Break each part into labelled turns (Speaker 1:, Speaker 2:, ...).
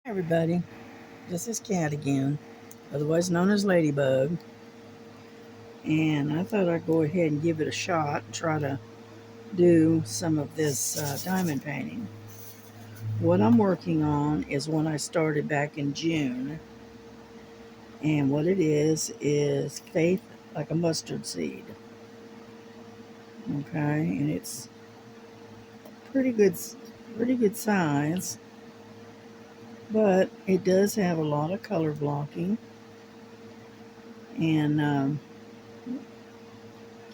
Speaker 1: Hi everybody, this is Kat again, otherwise known as Ladybug, and I thought I'd go ahead and give it a shot and try to do some of this diamond painting. What I'm working on is one I started back in June, and what it is Faith Like a Mustard Seed. Okay, and it's pretty good, pretty good size, but it does have a lot of color blocking and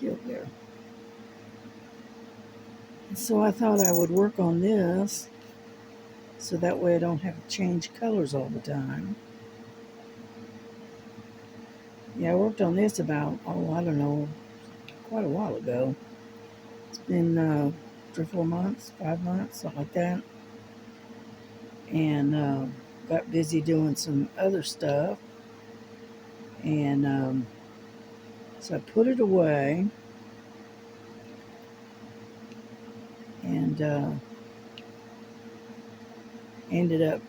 Speaker 1: get there. So I thought I would work on this so that way I don't have to change colors all the time. Yeah, I worked on this about, I don't know, quite a while ago. It's been 3 or 4 months, 5 months, something like that. And got busy doing some other stuff. And so I put it away and ended up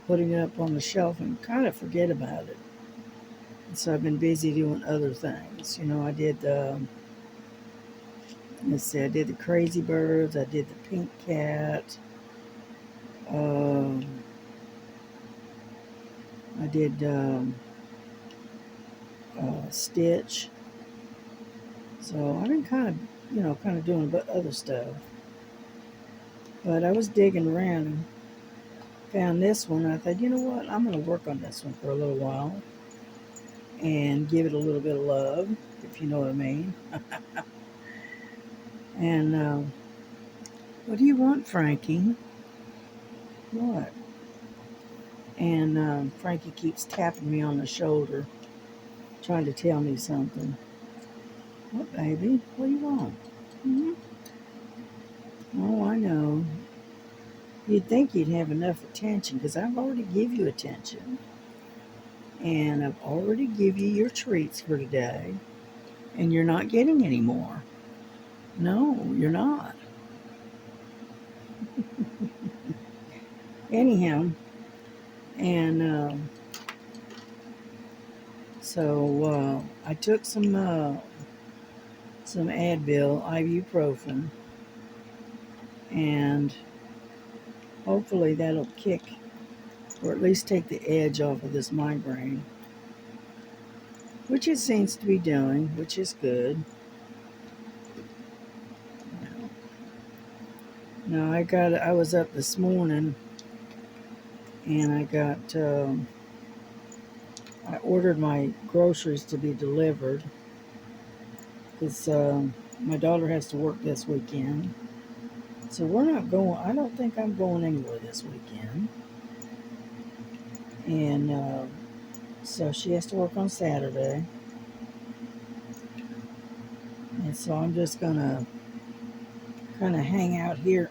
Speaker 1: putting it up on the shelf and kind of forget about it. And so I've been busy doing other things. You know, I did let's see, I did the Crazy Birds, I did the Pink Cat, um, I did Stitch. So I've been kind of doing other stuff. But I was digging around and found this one. I thought, you know what, I'm going to work on this one for a little while and give it a little bit of love, if you know what I mean. And what do you want, Frankie? What? And Frankie keeps tapping me on the shoulder, trying to tell me something. What, baby? What do you want? Hmm. Oh, I know. You'd think you'd have enough attention because I've already give you attention. And I've already give you your treats for today. And you're not getting any more. No, you're not. Anyhow, and so I took some Advil, ibuprofen, and hopefully that'll kick or at least take the edge off of this migraine, which it seems to be doing, which is good. Now I was up this morning and I ordered my groceries to be delivered because my daughter has to work this weekend. So we're not going, I don't think I'm going anywhere this weekend. And so she has to work on Saturday. And so I'm just going to kind of hang out here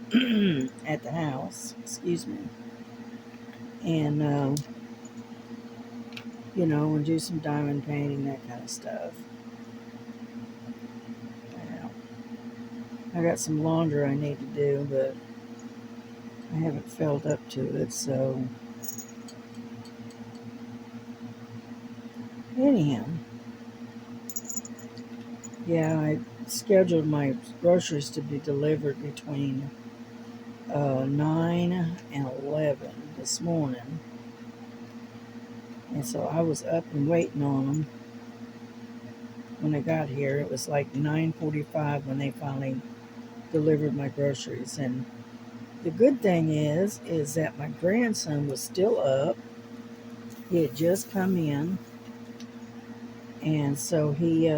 Speaker 1: at the house, excuse me, and, and do some diamond painting, that kind of stuff. Yeah. I got some laundry I need to do, but I haven't felt up to it, so anyhow, yeah, I scheduled my groceries to be delivered between 9 and 11 this morning. And so I was up and waiting on them when I got here. It was like 9:45 when they finally delivered my groceries. And the good thing is that my grandson was still up. He had just come in, and so he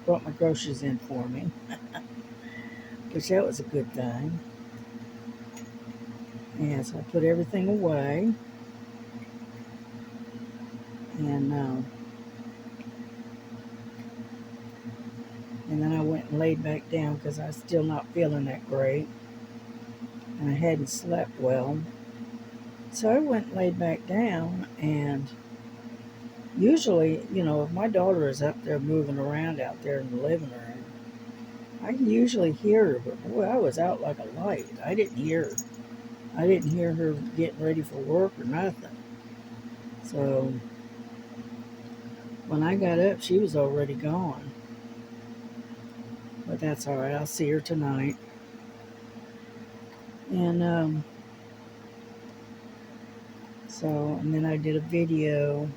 Speaker 1: brought my groceries in for me, which that was a good thing. And so I put everything away, and then I went and laid back down because I was still not feeling that great, and I hadn't slept well. So I went and laid back down, and usually, if my daughter is up there moving around out there in the living room, I can usually hear her, but boy, I was out like a light. I didn't hear her. I didn't hear her getting ready for work or nothing. So when I got up, she was already gone. But that's all right. I'll see her tonight. And and then I did a video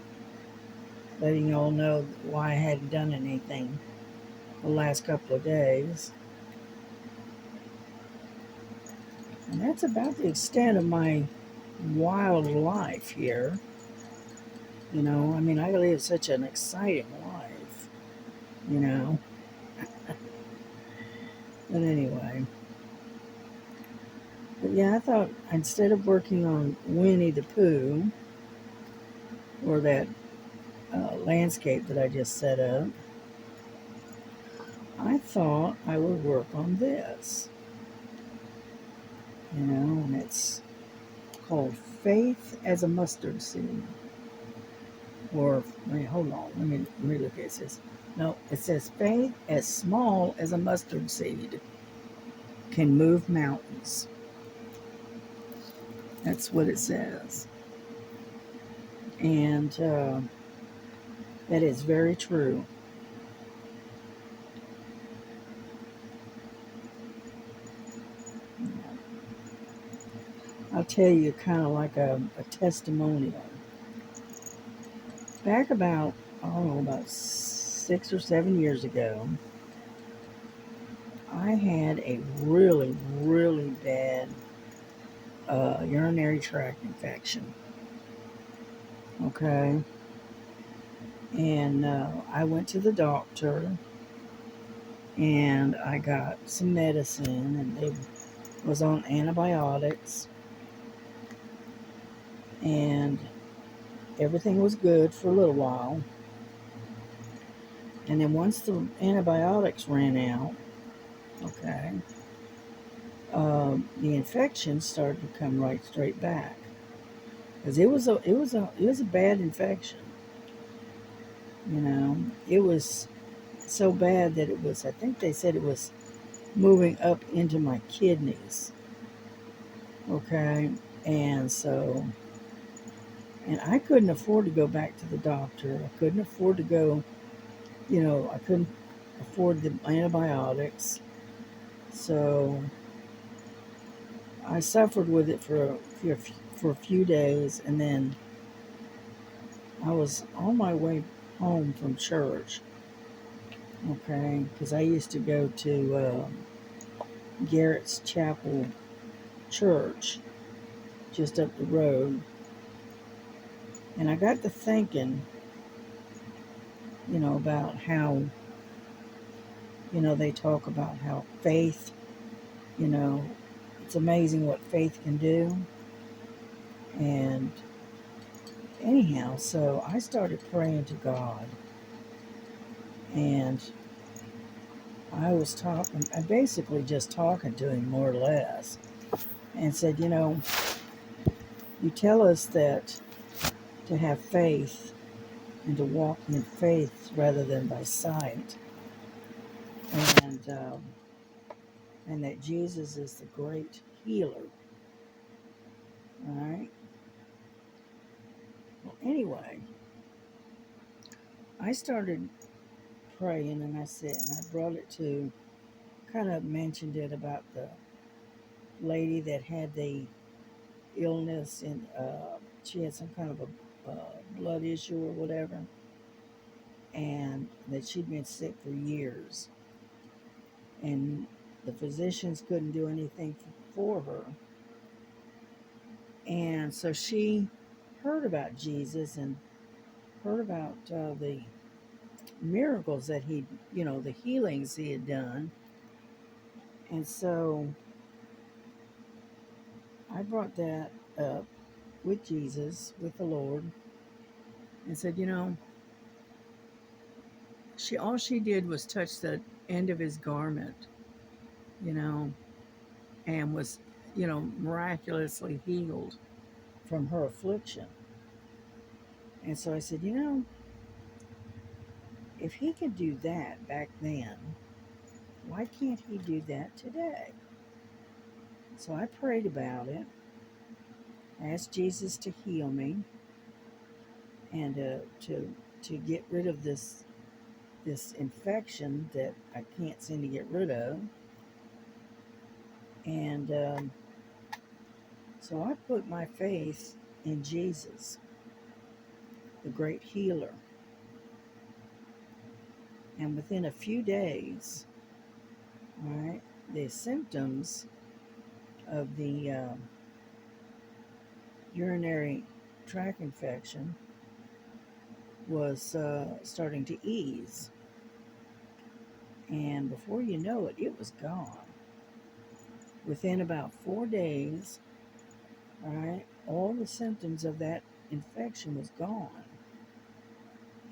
Speaker 1: letting y'all know why I hadn't done anything the last couple of days. And that's about the extent of my wild life here. I mean, I live such an exciting life, you know. But anyway, but yeah, I thought instead of working on Winnie the Pooh or that landscape that I just set up, I thought I would work on this, and it's called Faith as a Mustard Seed. Or, wait, hold on, let me look at this. No, it says faith as small as a mustard seed can move mountains. That's what it says. And that is very true. I'll tell you kind of like a testimonial. Back about, I don't know, about 6 or 7 years ago, I had a really, really bad urinary tract infection. Okay. And I went to the doctor and I got some medicine and it was on antibiotics and everything was good for a little while. And then once the antibiotics ran out, okay, the infection started to come right straight back because it was a bad infection. It was so bad that it was. I think they said it was moving up into my kidneys. Okay, and so and I couldn't afford to go back to the doctor. I couldn't afford to go. I couldn't afford the antibiotics. So I suffered with it for a few days, and then I was on my way home from church. Okay, because I used to go to Garrett's Chapel Church just up the road, and I got to thinking, about how they talk about how faith, you know, it's amazing what faith can do. And anyhow, so I started praying to God, and I basically just talking to him more or less, and said, you tell us that to have faith and to walk in faith rather than by sight, and and that Jesus is the great healer. All right. Well, anyway, I started praying, and I brought it to, kind of mentioned it about the lady that had the illness, and she had some kind of a blood issue or whatever, and that she'd been sick for years, and the physicians couldn't do anything for her. And so she heard about Jesus and heard about the miracles that the healings he had done. And so I brought that up with Jesus, with the Lord, and said, all she did was touch the end of his garment, you know, and was, miraculously healed from her affliction. And so I said, if he could do that back then, why can't he do that today? So I prayed about it, I asked Jesus to heal me and to get rid of this infection that I can't seem to get rid of. And so I put my faith in Jesus, the great healer. And within a few days, all right, the symptoms of the urinary tract infection was starting to ease. And before you know it, it was gone. Within about 4 days, all right, all the symptoms of that infection was gone.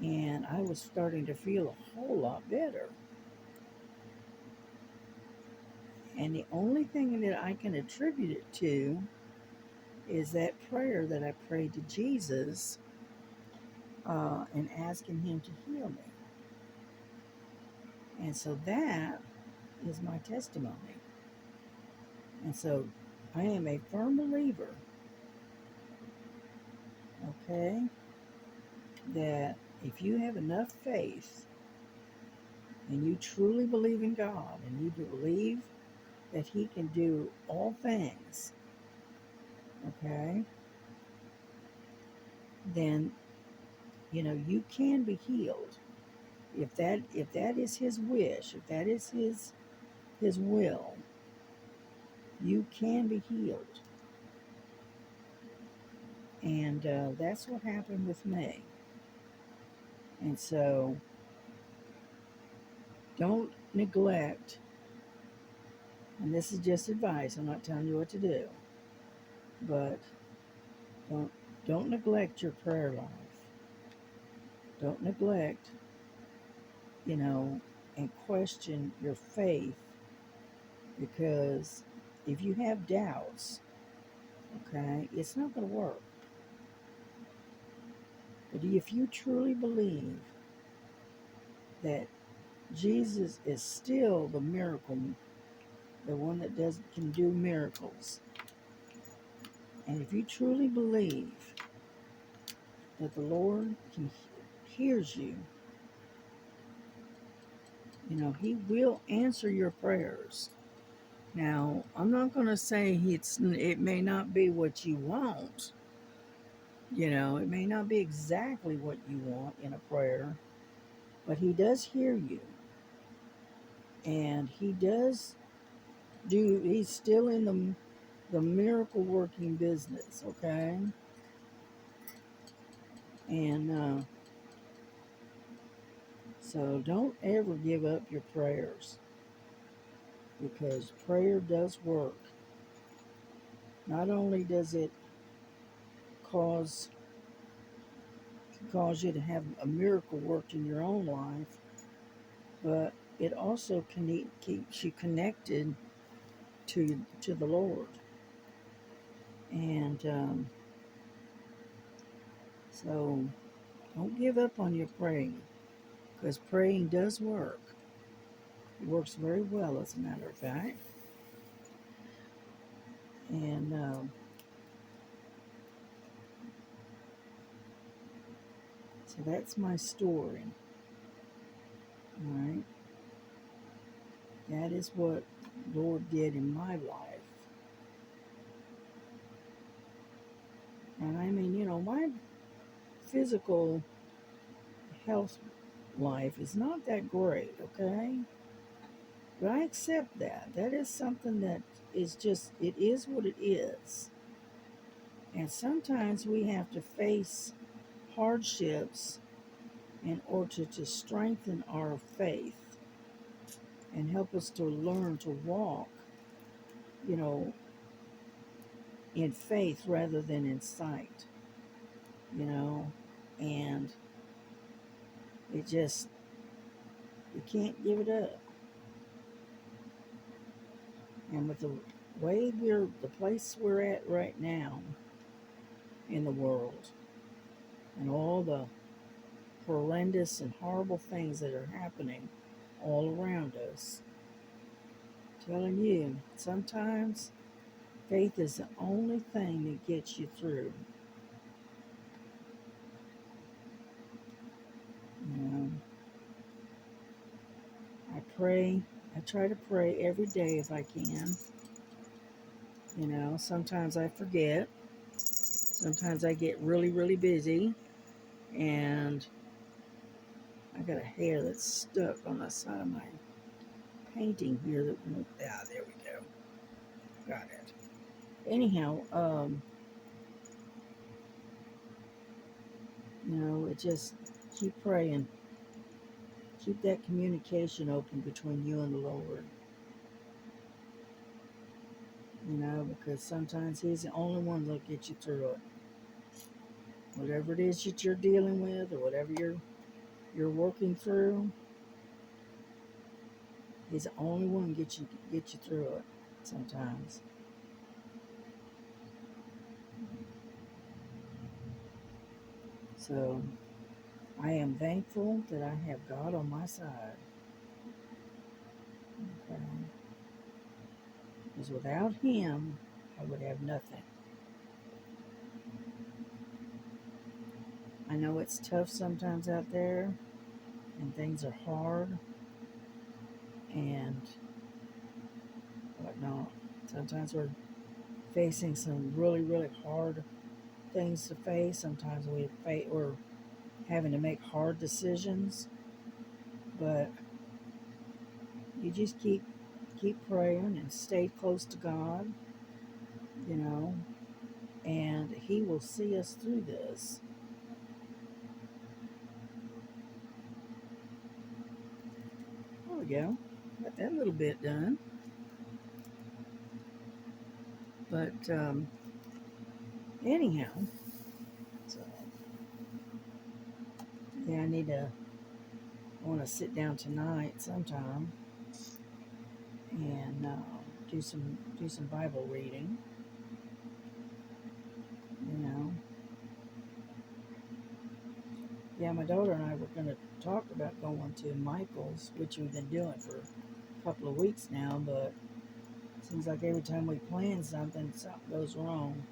Speaker 1: And I was starting to feel a whole lot better. And the only thing that I can attribute it to is that prayer that I prayed to Jesus and asking him to heal me. And so that is my testimony. And so I am a firm believer, okay, that if you have enough faith and you truly believe in God and you believe that he can do all things, okay, then you can be healed. If that is his wish, if that is his will, you can be healed. And that's what happened with me. And so don't neglect, and this is just advice, I'm not telling you what to do, but don't don't neglect your prayer life. Don't neglect, and question your faith, because if you have doubts, okay, it's not going to work. But if you truly believe that Jesus is still the miracle, the one that can do miracles, and if you truly believe that the Lord hears you, he will answer your prayers. Now, I'm not going to say it may not be what you want. It may not be exactly what you want in a prayer, but he does hear you. And he's still in the miracle working business, okay? And so don't ever give up your prayers, because prayer does work. Not only does it cause you to have a miracle worked in your own life, but it also keeps you connected to the Lord. And so don't give up on your praying, because praying does work. It works very well, as a matter of fact. And so that's my story. All right. That is what the Lord did in my life. And I mean, my physical health life is not that great, okay? But I accept that. That is something that it is what it is. And sometimes we have to face hardships in order to strengthen our faith and help us to learn to walk, you know, in faith rather than in sight, and you can't give it up. And with the place we're at right now in the world, and all the horrendous and horrible things that are happening all around us, I'm telling you, sometimes Faith is the only thing that gets you through. You know, I pray. I try to pray every day if I can. You know, sometimes I forget. Sometimes I get really, really busy. And I got a hair that's stuck on the side of my painting here. There we go. Got it. Anyhow, you know, it just keep praying. Keep that communication open between you and the Lord. You know, because sometimes He's the only one that'll get you through it. Whatever it is that you're dealing with, or whatever you're working through, He's the only one get you through it. Sometimes. So I am thankful that I have God on my side. Okay. Because without Him, I would have nothing. I know it's tough sometimes out there, and things are hard, and whatnot. Sometimes we're facing some really, really hard things to face. Sometimes we're having to make hard decisions, but you just keep praying and stay close to God, you know, and He will see us through this. There we go. Got that little bit done. But anyhow, so yeah, I want to sit down tonight sometime and do some Bible reading. You know, yeah, my daughter and I were going to talk about going to Michael's, which we've been doing for a couple of weeks now, but it seems like every time we plan something goes wrong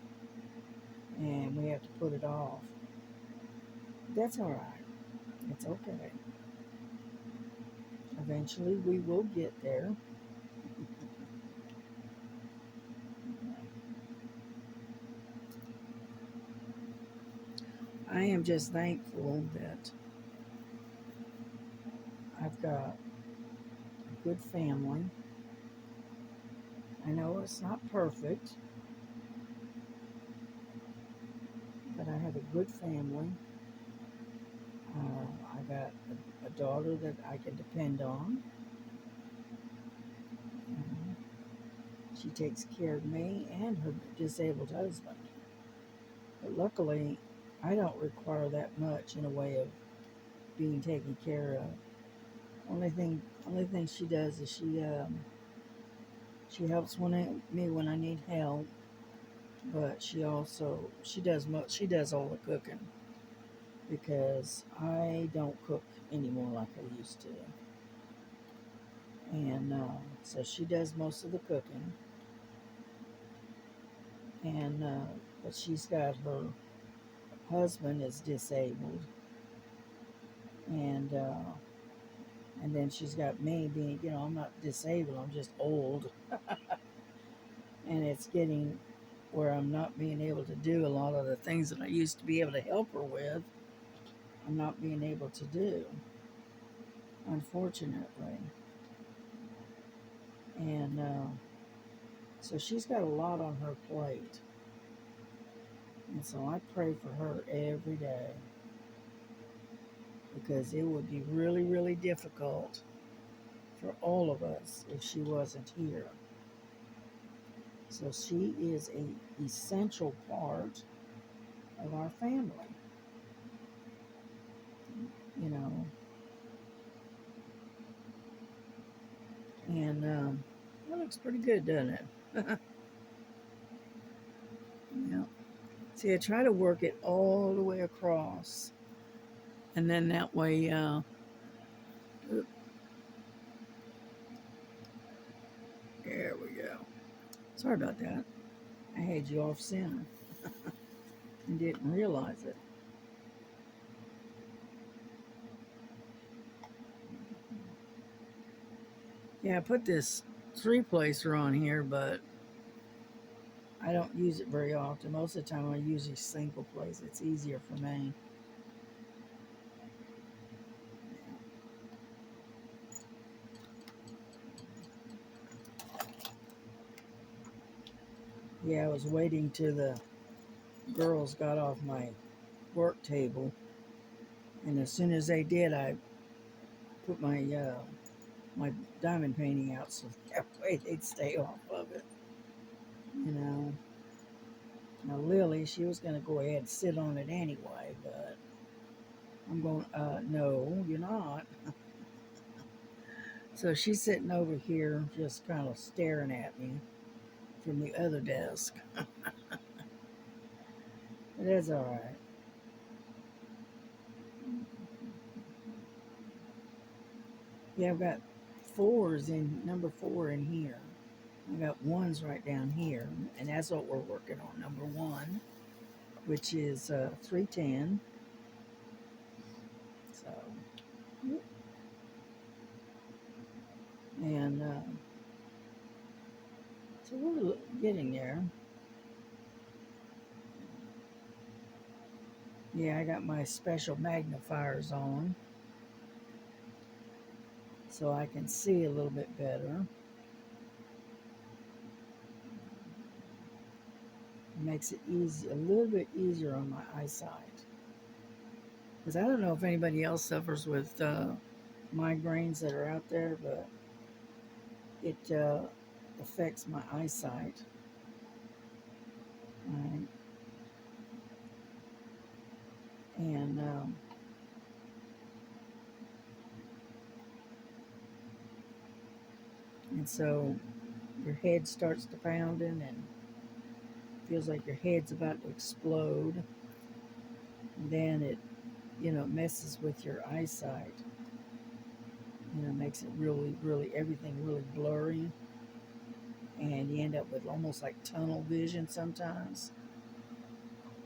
Speaker 1: and we have to put it off. That's all right. It's okay. Eventually we will get there. I am just thankful that I've got a good family. I know it's not perfect, but I have a good family. I got a daughter that I can depend on. She takes care of me and her disabled husband. But luckily, I don't require that much in a way of being taken care of. Only thing she does is she helps me when I need help, but she does all the cooking because I don't cook anymore like I used to, and so she does most of the cooking, and but she's got her husband is disabled, and and then she's got me being, you know, I'm not disabled, I'm just old, and it's getting where I'm not being able to do a lot of the things that I used to be able to help her with. I'm not being able to do, unfortunately. And so she's got a lot on her plate. And so I pray for her every day because it would be really, really difficult for all of us if she wasn't here. So she is an essential part of our family, you know. And that looks pretty good, doesn't it? Yeah. See, I try to work it all the way across. And then that way, there we go. Sorry about that. I had you off center and didn't realize it. Yeah, I put this 3-placer on here, but I don't use it very often. Most of the time I use a single place. It's easier for me. Yeah, I was waiting till the girls got off my work table, and as soon as they did, I put my diamond painting out so that way they'd stay off of it. You know. Now Lily, she was going to go ahead and sit on it anyway, but I'm going, no, you're not. So she's sitting over here just kind of staring at me from the other desk. But that's all right. Yeah, I've got number 4 in here. I've got ones right down here, and that's what we're working on. Number 1, which is 310. So, and so we're getting there. Yeah, I got my special magnifiers on so I can see a little bit better. It makes it easy, a little bit easier on my eyesight. Because I don't know if anybody else suffers with migraines that are out there, but it affects my eyesight. Right? And so your head starts to pounding and feels like your head's about to explode. And then it, messes with your eyesight. Makes it really, really, everything really blurry. And you end up with almost like tunnel vision sometimes.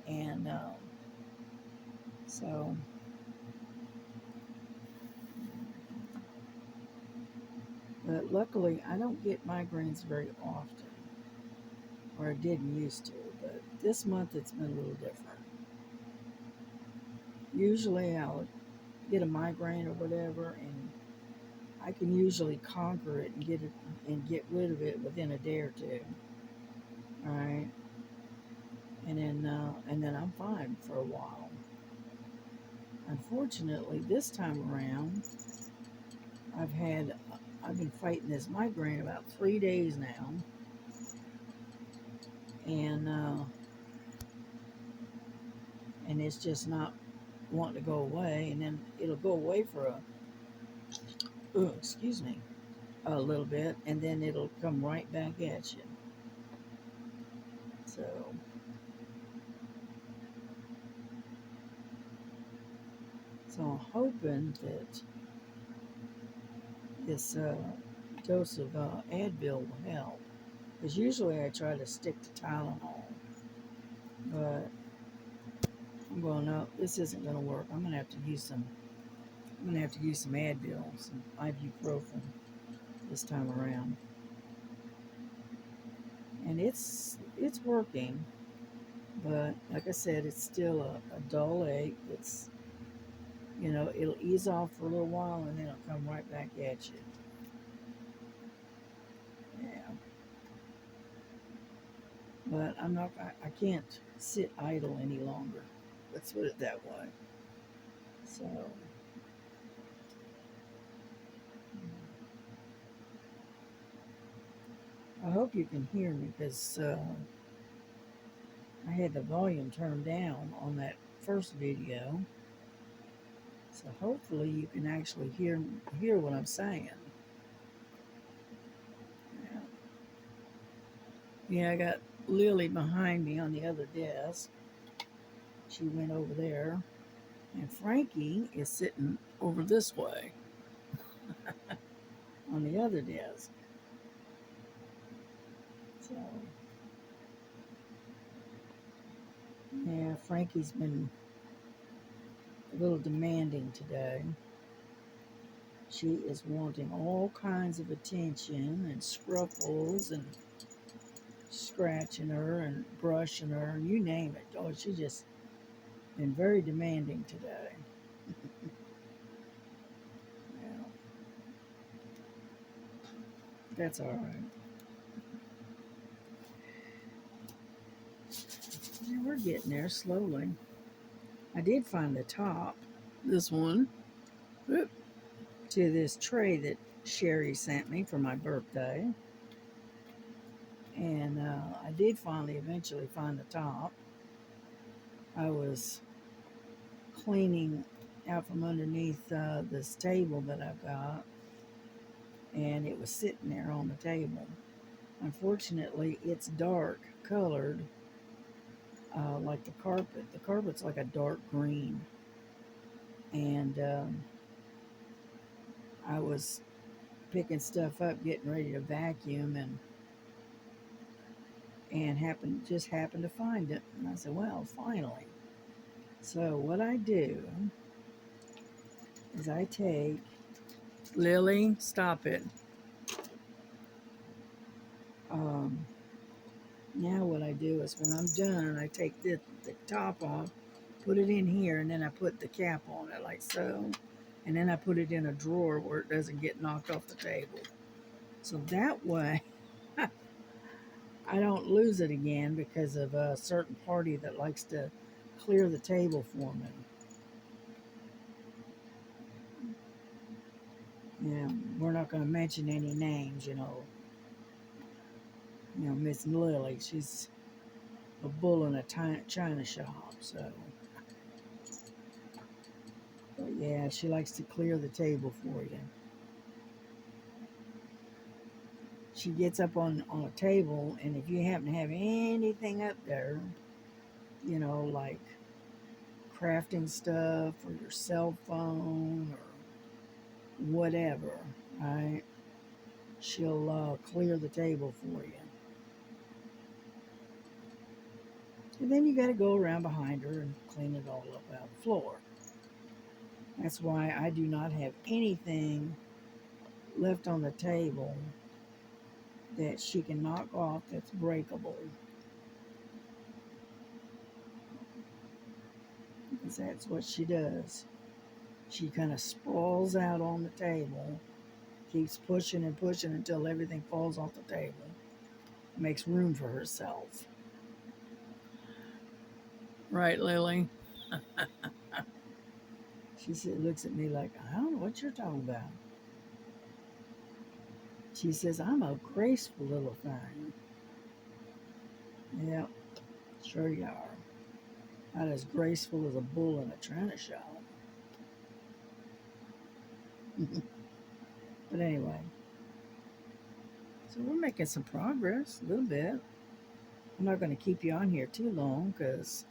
Speaker 1: And so, but luckily, I don't get migraines very often, or I didn't used to. But this month, it's been a little different. Usually, I'll get a migraine or whatever, and I can usually conquer it and get rid of it within a day or two. All right, and then I'm fine for a while. Unfortunately, this time around, I've been fighting this migraine about 3 days now, and it's just not wanting to go away, and then it'll go away for excuse me, a little bit, and then it'll come right back at you. So, I'm hoping that this dose of Advil will help. Because usually I try to stick to Tylenol, but I'm going, no, this isn't going to work. I'm going to have to use some. I'm going to have to use some Advil, some ibuprofen this time around, and it's working. But like I said, it's still a dull ache. It's it'll ease off for a little while and then it'll come right back at you. Yeah. But I can't sit idle any longer. Let's put it that way. So, I hope you can hear me because I had the volume turned down on that first video. So hopefully you can actually hear what I'm saying. Yeah. Yeah, I got Lily behind me on the other desk. She went over there. And Frankie is sitting over this way on the other desk. So, Yeah, Frankie's been a little demanding today. She is wanting all kinds of attention and scruffles and scratching her and brushing her, you name it. Oh, she just been very demanding today. Yeah, that's all right. Yeah, we're getting there slowly. I did find the top, this one, whoop, to this tray that Sherry sent me for my birthday. And I did finally eventually find the top. I was cleaning out from underneath this table that I've got, and it was sitting there on the table. Unfortunately, it's dark colored, like the carpet. The carpet's like a dark green, and I was picking stuff up, getting ready to vacuum, and happened to find it. And I said, "Well, finally." So what I do is I take Lily, stop it. Um, Now what I do is when I'm done, I take the top off, put it in here, and then I put the cap on it like so. And then I put it in a drawer where it doesn't get knocked off the table. So that way I don't lose it again because of a certain party that likes to clear the table for me. Yeah, we're not going to mention any names, Miss Lily, she's a bull in a china shop, so. But yeah, she likes to clear the table for you. She gets up on a table, and if you happen to have anything up there, like crafting stuff or your cell phone or whatever, right? She'll clear the table for you. And then you got to go around behind her and clean it all up out of the floor. That's why I do not have anything left on the table that she can knock off that's breakable. Because that's what she does. She kind of sprawls out on the table, keeps pushing and pushing until everything falls off the table, makes room for herself. Right, Lily? Looks at me like, I don't know what you're talking about. She says, I'm a graceful little thing. Yep, sure you are. Not as graceful as a bull in a china shop. But anyway, so we're making some progress, a little bit. I'm not going to keep you on here too long because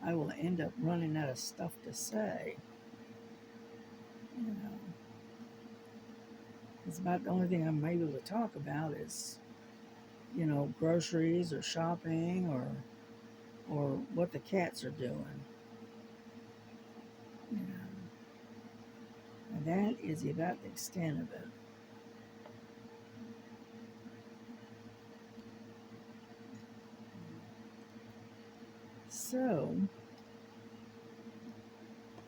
Speaker 1: I will end up running out of stuff to say. You know, it's about the only thing I'm able to talk about is, groceries or shopping or what the cats are doing. You know, and that is about the extent of it. So,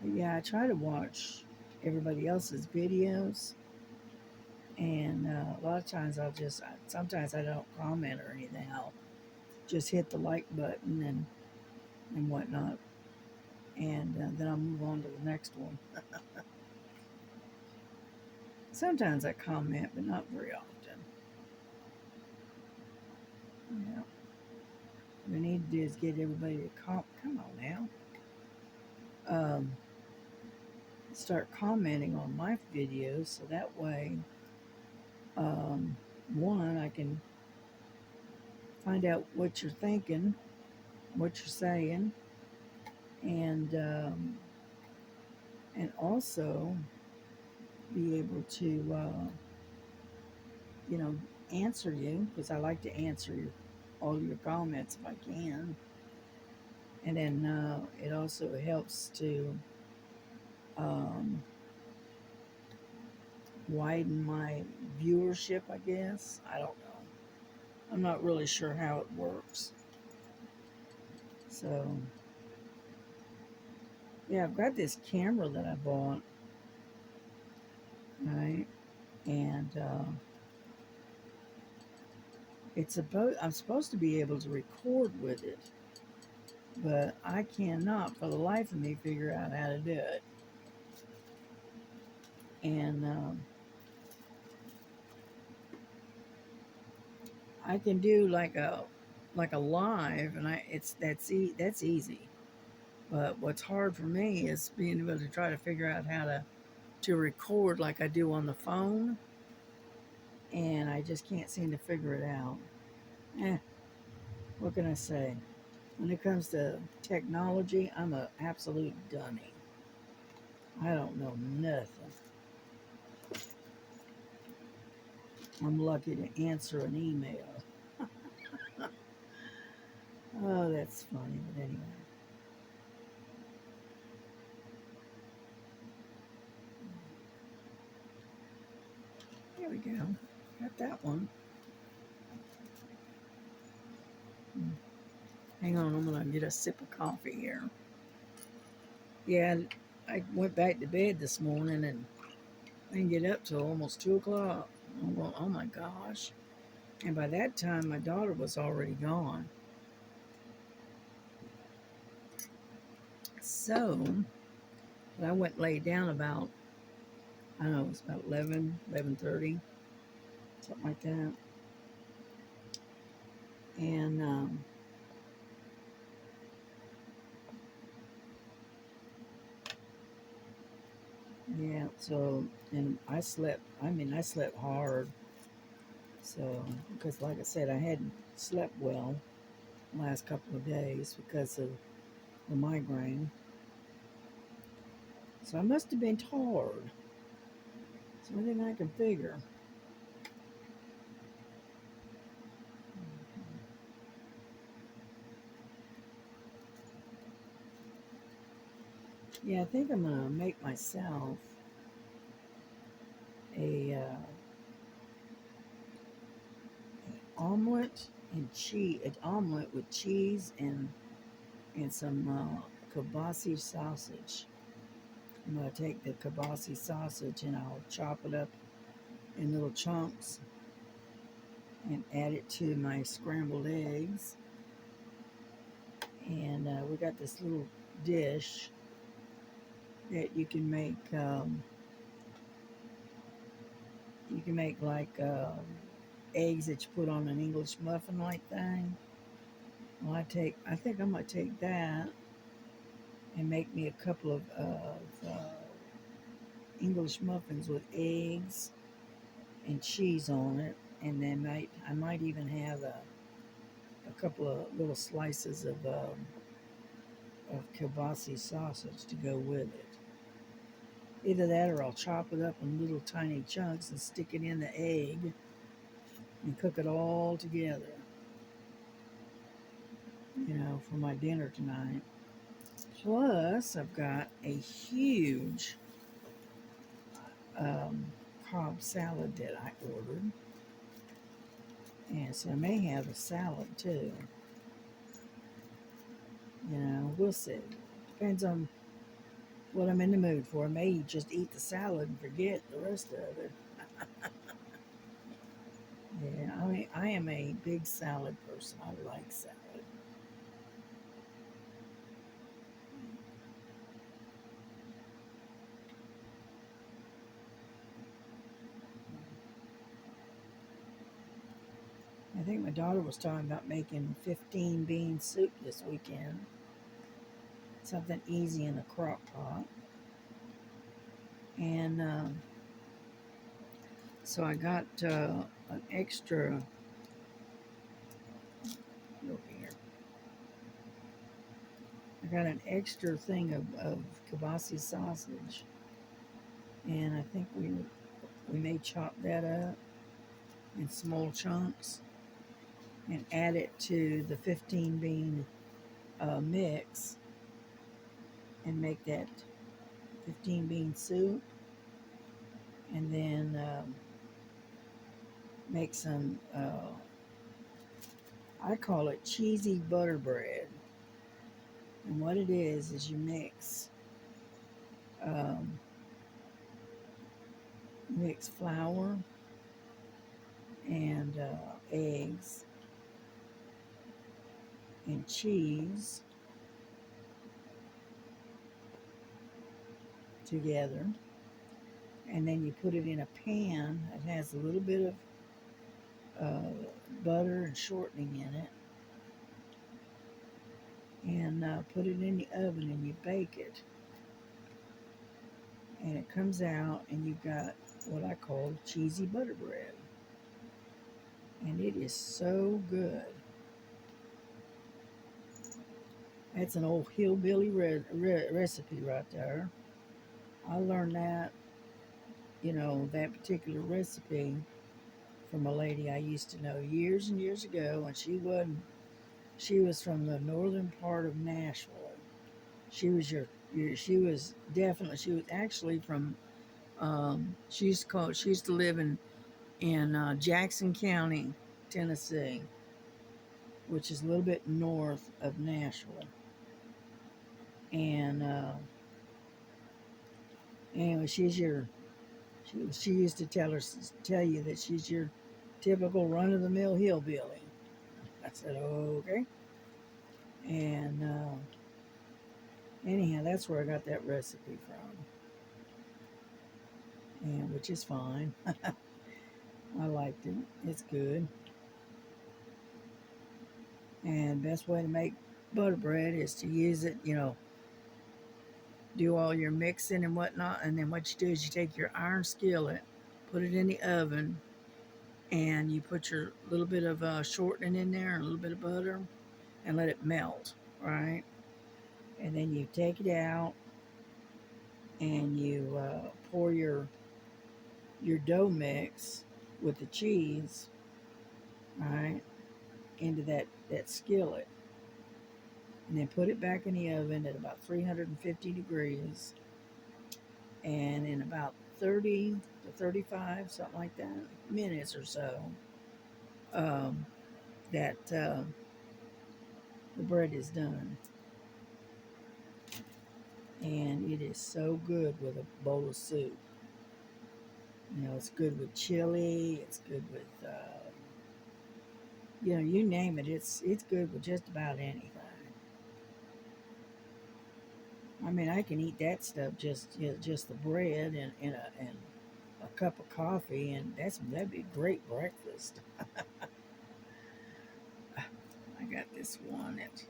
Speaker 1: yeah, I try to watch everybody else's videos, and a lot of times sometimes I don't comment or anything. I'll just hit the like button and whatnot, and then I'll move on to the next one. Sometimes I comment, but not very often. Yeah. What we need to do is get everybody to come on now. Um, Start commenting on my videos so that way, um, one, I can find out what you're thinking, what you're saying, and also be able to, you know, answer you because I like to answer all your comments if I can. And then it also helps to um, widen my viewership, I guess. I don't know. I'm not really sure how it works. So, yeah, I've got this camera that I bought, right? And I'm supposed to be able to record with it, but I cannot for the life of me figure out how to do it. And I can do like a live, and that's easy. But what's hard for me is being able to try to figure out how to record like I do on the phone, and I just can't seem to figure it out. Eh, what can I say? When it comes to technology, I'm an absolute dummy. I don't know nothing. I'm lucky to answer an email. Oh, that's funny, but anyway. There we go. Got that one. Hang on, I'm gonna get a sip of coffee here. Yeah, I went back to bed this morning and I didn't get up till almost 2 o'clock. Oh, well, oh my gosh. And by that time, my daughter was already gone. So, I went and laid down about, I don't know, it was about 11:30, something like that. And, yeah, so, and I slept hard. So, because like I said, I hadn't slept well the last couple of days because of the migraine. So I must have been tired. So anything I can figure. Yeah, I think I'm gonna make myself a an omelet with cheese and some kielbasa sausage. I'm gonna take the kielbasa sausage and I'll chop it up in little chunks and add it to my scrambled eggs. And we got this little dish that you can make. You can make like eggs that you put on an English muffin like thing. Well, I think I'm gonna take that and make me a couple of English muffins with eggs and cheese on it, and then I might even have a couple of little slices of kielbasa sausage to go with it. Either that or I'll chop it up in little tiny chunks and stick it in the egg and cook it all together, for my dinner tonight. Plus, I've got a huge um, Cobb salad that I ordered. And so I may have a salad too. We'll see. Depends on what I'm in the mood for. I may just eat the salad and forget the rest of it. Yeah, I am a big salad person. I like salad. I think my daughter was talking about making 15 bean soup this weekend. Something easy in a crock pot. And so I got an extra, over here. I got an extra thing of kielbasa sausage. And I think we may chop that up in small chunks and add it to the 15 bean mix and make that 15 bean soup, and then make some, I call it cheesy butter bread. And what it is you um, mix flour and eggs and cheese together, and then you put it in a pan that has a little bit of butter and shortening in it, and put it in the oven and you bake it, and it comes out and you've got what I call cheesy butter bread, and it is so good. That's an old hillbilly recipe right there. I learned that, that particular recipe from a lady I used to know years and years ago, and she was from the northern part of Nashville. She was actually from, she used to live in Jackson County, Tennessee, which is a little bit north of Nashville. And anyway, she used to tell you that she's your typical run of the mill hillbilly. I said, okay. And anyhow, that's where I got that recipe from, and which is fine. I liked it. It's good. And best way to make butter bread is to use it, do all your mixing and whatnot, and then what you do is you take your iron skillet, put it in the oven, and you put your little bit of shortening in there and a little bit of butter, and let it melt, right? And then you take it out and you pour your dough mix with the cheese, right, into that skillet, and then put it back in the oven at about 350 degrees, and in about 30 to 35, something like that, minutes or so, um, that the bread is done. And it is so good with a bowl of soup. It's good with chili. It's good with, you name it. It's good with just about anything. I mean, I can eat that stuff just the bread and a cup of coffee, and that'd be great breakfast. I got this one that's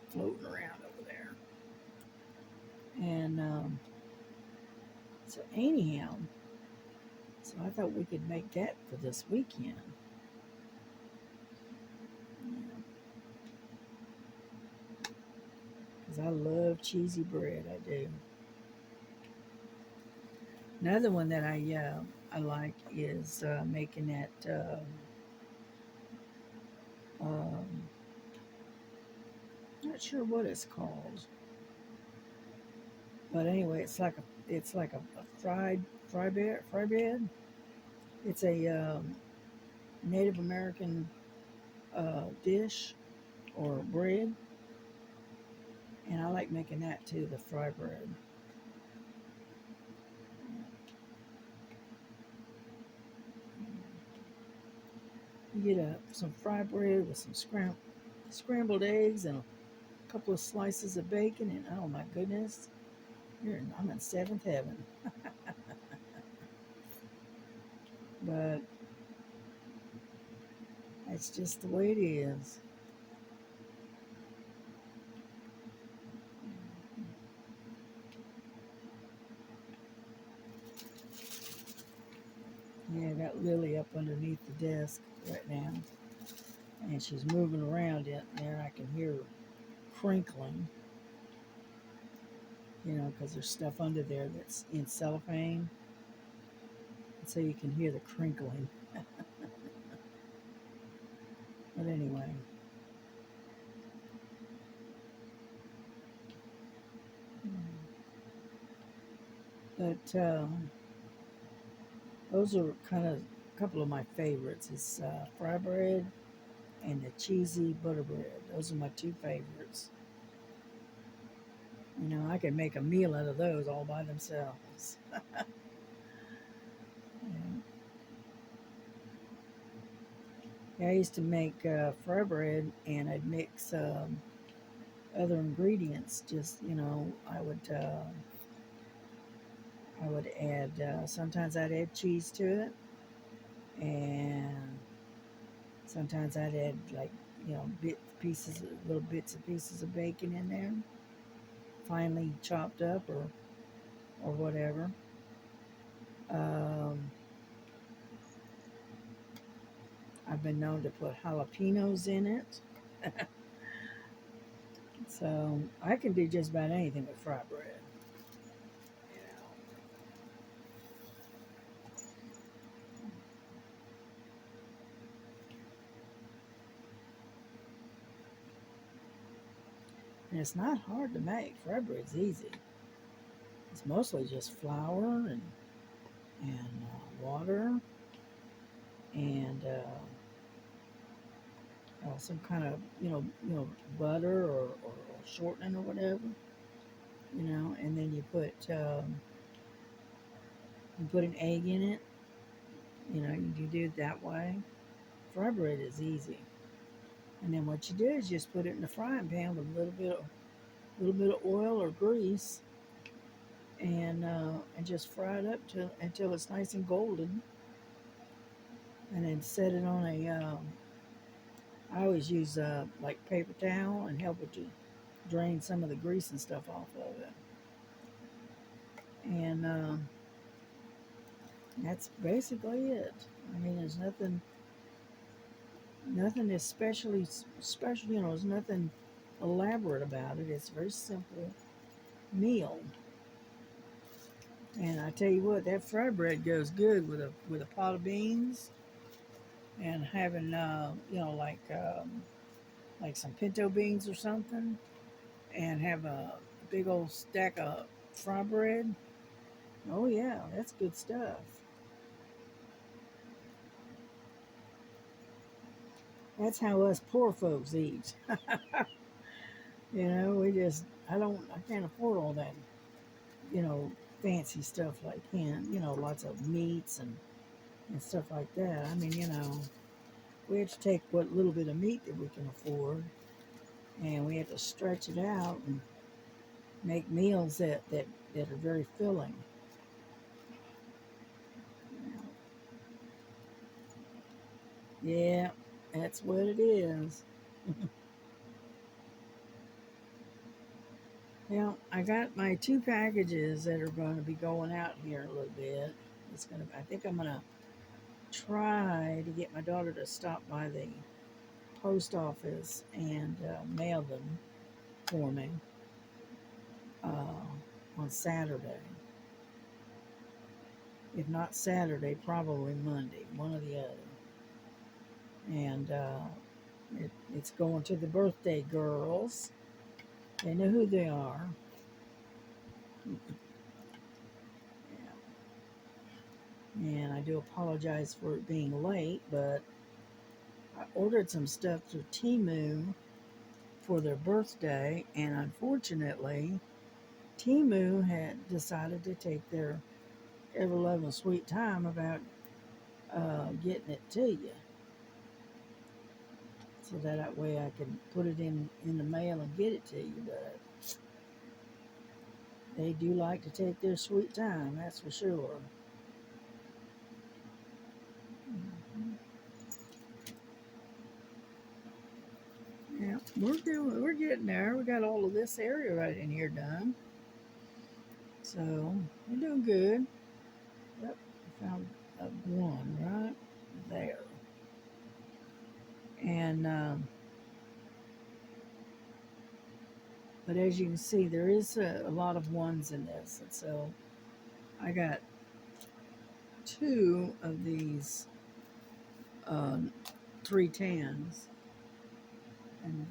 Speaker 1: floating around over there, and so anyhow, so I thought we could make that for this weekend. Because I love cheesy bread, I do. Another one that I like is making that um, not sure what it's called, but anyway, it's like a fry bread. It's a Native American dish or bread, and I like making that too, the fry bread. You get some fry bread with some scrambled eggs and a couple of slices of bacon, and oh my goodness, I'm in seventh heaven. But that's just the way it is. Yeah, I got Lily up underneath the desk right now, and she's moving around in there. I can hear her crinkling, because there's stuff under there that's in cellophane, and so you can hear the crinkling. But anyway, But those are kind of a couple of my favorites. It's fry bread and the cheesy butter bread. Those are my two favorites. You know, I could make a meal out of those all by themselves. Yeah. Yeah, I used to make fry bread, and I'd mix other ingredients. Just I would add. Sometimes I'd add cheese to it, and sometimes I'd add like little bits and pieces of bacon in there, finely chopped up or whatever. Um, I've been known to put jalapenos in it, so I can do just about anything with fried bread. You know, and it's not hard to make. Fried bread's easy. It's mostly just flour and water and some kind of butter or shortening or whatever. And then you put an egg in it. You can do it that way. Fried bread is easy. And then what you do is just put it in the frying pan with a little bit of oil or grease, and just fry it up until it's nice and golden. And then set it on a. I always use like paper towel and help it to drain some of the grease and stuff off of it. And that's basically it. I mean, there's nothing especially special. There's nothing elaborate about it. It's a very simple meal. And I tell you what, that fried bread goes good with a pot of beans, and having like some pinto beans or something, and have a big old stack of fry bread. Oh yeah, that's good stuff. That's how us poor folks eat. I can't afford all that, you know, fancy stuff like him. Lots of meats and stuff like that. I mean, we have to take what little bit of meat that we can afford, and we have to stretch it out and make meals that are very filling. Yeah, that's what it is. Now, I got my two packages that are going to be going out here in a little bit. I think I'm gonna try to get my daughter to stop by the post office and mail them for me uh, on Saturday. If not Saturday, probably Monday, one or the other. And it's going to the birthday girls. They know who they are. And I do apologize for it being late, but I ordered some stuff through Temu for their birthday, and unfortunately, Temu had decided to take their ever loving sweet time about getting it to you, so that way I can put it in the mail and get it to you. But they do like to take their sweet time, that's for sure. Yeah, we're getting there. We got all of this area right in here done, so we're doing good. Yep, I found one right there, and but as you can see, there is a lot of ones in this, and so I got two of these um, 310s, and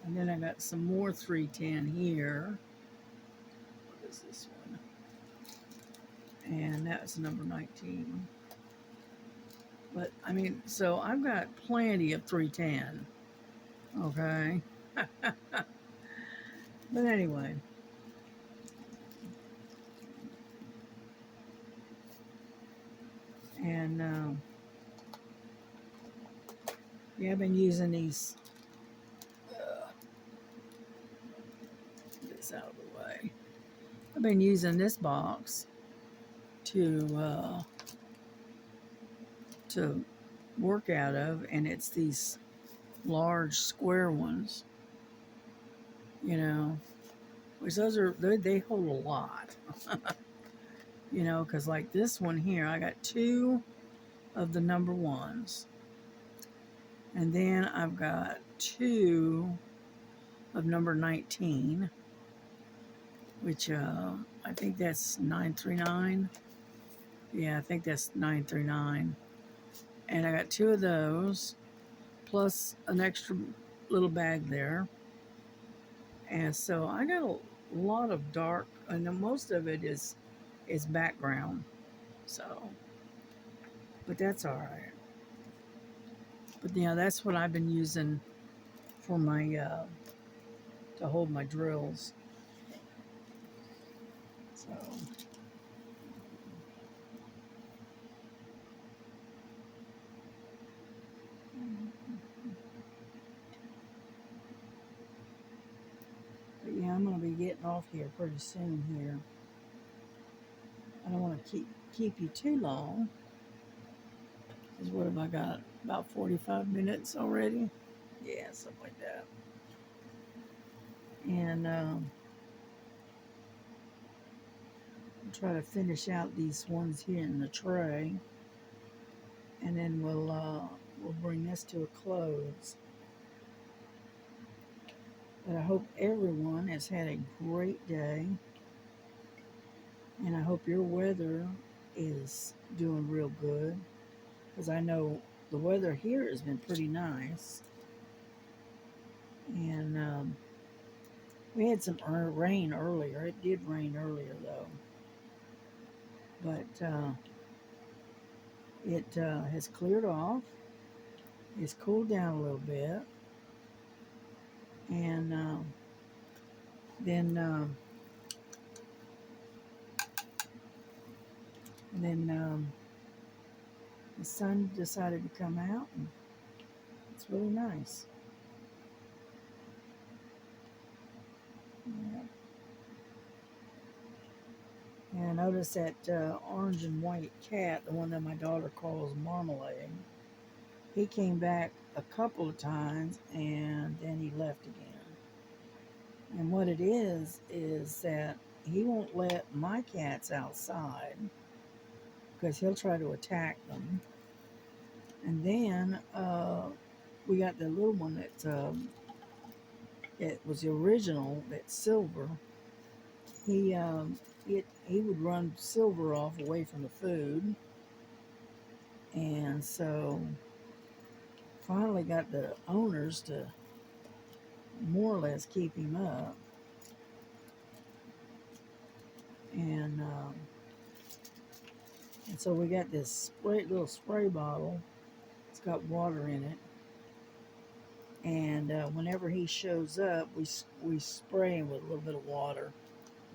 Speaker 1: then I got some more 310 here. is this one? And that's number 19. But, I mean, so I've got plenty of 310. Okay. But anyway. And, yeah, I've been using these. Get this out of the way. I've been using this box to work out of, and it's these large square ones, you know, which those are, they hold a lot, you know, because like this one here, I got 2 of the number 1s, and then I've got 2 of number 19, which I think that's 939. Yeah, I think that's 939. And I got 2 of those, plus an extra little bag there. And so I got a lot of dark, and most of it is background. So, but that's all right. But yeah, that's what I've been using for my to hold my drills. So, but yeah, I'm gonna be getting off here pretty soon here. I don't want to keep you too long. Because what have I got? About 45 minutes already? Yeah, something like that. And I'll try to finish out these ones here in the tray, and then we'll bring this to a close. But I hope everyone has had a great day, and I hope your weather is doing real good, because I know the weather here has been pretty nice. And we had some rain earlier. It did rain earlier though, but it has cleared off. It's cooled down a little bit, and then the sun decided to come out, and it's really nice. Yeah. And I noticed that orange and white cat, the one that my daughter calls Marmalade, he came back a couple of times and then he left again. And what it is that he won't let my cats outside because he'll try to attack them. And then we got the little one that it was the original, that's Silver. He would run Silver off away from the food, and so finally got the owners to more or less keep him up. And so we got this little spray bottle. It's got water in it, and whenever he shows up, we spray him with a little bit of water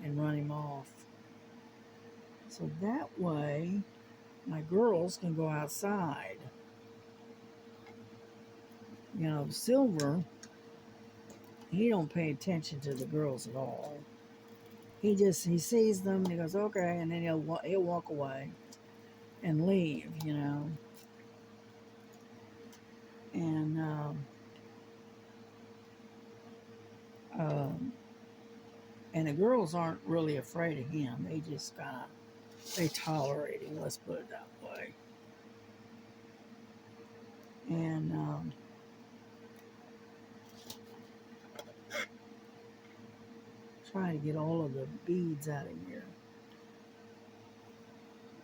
Speaker 1: and run him off. So that way, my girls can go outside. You know, Silver, he don't pay attention to the girls at all. He sees them and he goes, okay, and then he'll walk away and leave, you know. And and the girls aren't really afraid of him. They just they tolerate him. Let's put it that way. And trying to get all of the beads out of here.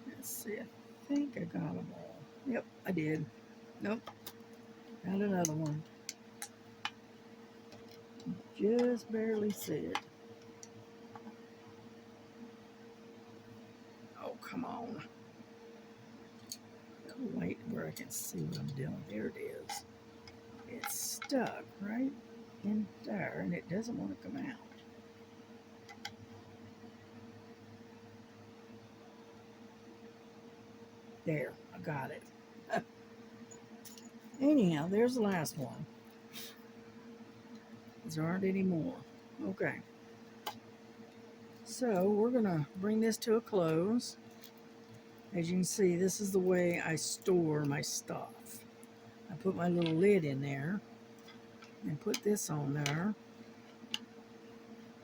Speaker 1: Let's see. I think I got them all. Yep, I did. Nope. Got another one. Just barely see it. come on. Wait where I can see what I'm doing. There it is. It's stuck right in there, and it doesn't want to come out. There, I got it. Anyhow, there's the last one. There aren't any more. Okay. So we're going to bring this to a close. As you can see, this is the way I store my stuff. I put my little lid in there and put this on there,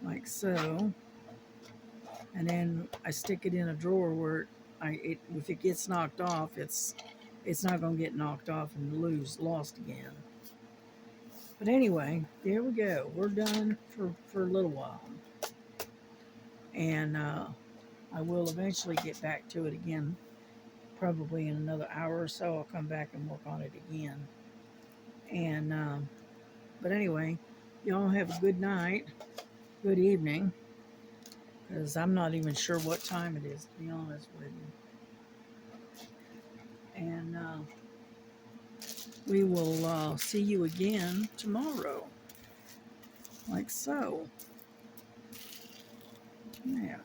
Speaker 1: like so. And then I stick it in a drawer where if it gets knocked off, it's not going to get knocked off and lost again. But anyway, there we go. We're done for a little while. And I will eventually get back to it again. Probably in another hour or so, I'll come back and work on it again. And but anyway, y'all have a good night, good evening, because I'm not even sure what time it is, to be honest with you. And we will see you again tomorrow, like so. Yeah.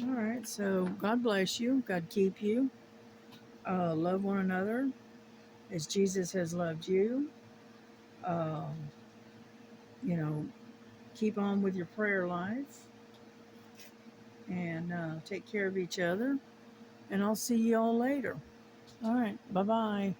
Speaker 1: All right. So God bless you. God keep you. Love one another as Jesus has loved you. Uh, you know, keep on with your prayer life, and take care of each other. And I'll see you all later. All right. Bye-bye.